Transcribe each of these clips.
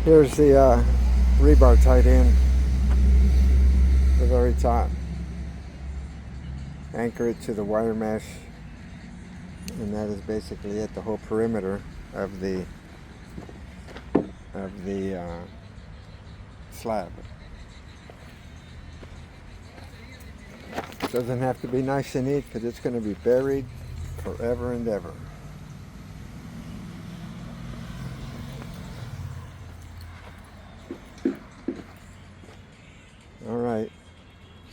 Here's the rebar tied in the very top. Anchor it to the wire mesh, and that is basically it. The whole perimeter of the slab. It doesn't have to be nice and neat because it's going to be buried forever and ever. Alright,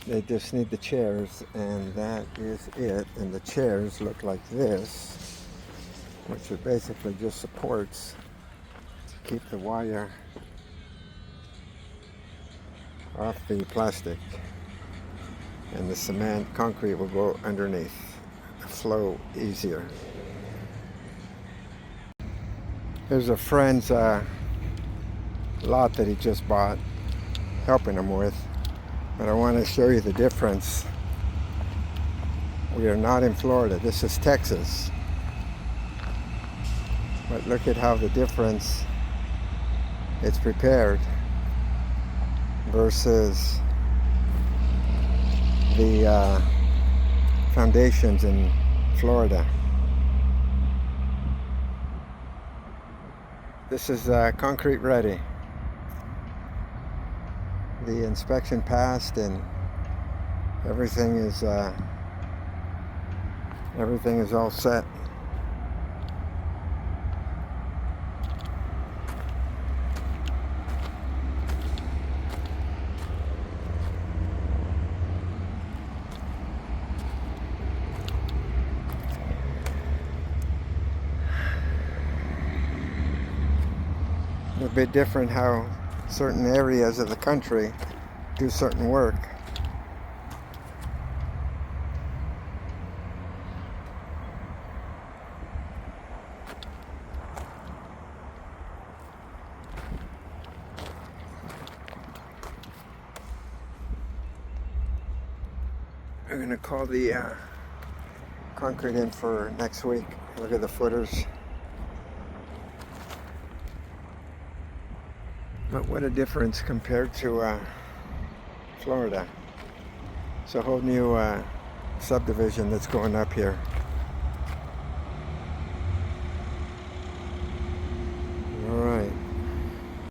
they just need the chairs, and that is it. And the chairs look like this, which are basically just supports to keep the wire off the plastic, and the cement concrete will go underneath, flow easier. Here's a friend's lot that he just bought, helping him with. But I want to show you the difference. We are not in Florida. This is Texas. But look at how the difference it's prepared versus the foundations in Florida. This is concrete ready. The inspection passed, and everything is all set. A bit different how certain areas of the country do certain work. I'm going to call the concrete in for next week. Look at the footers. But what a difference compared to Florida. It's a whole new subdivision that's going up here.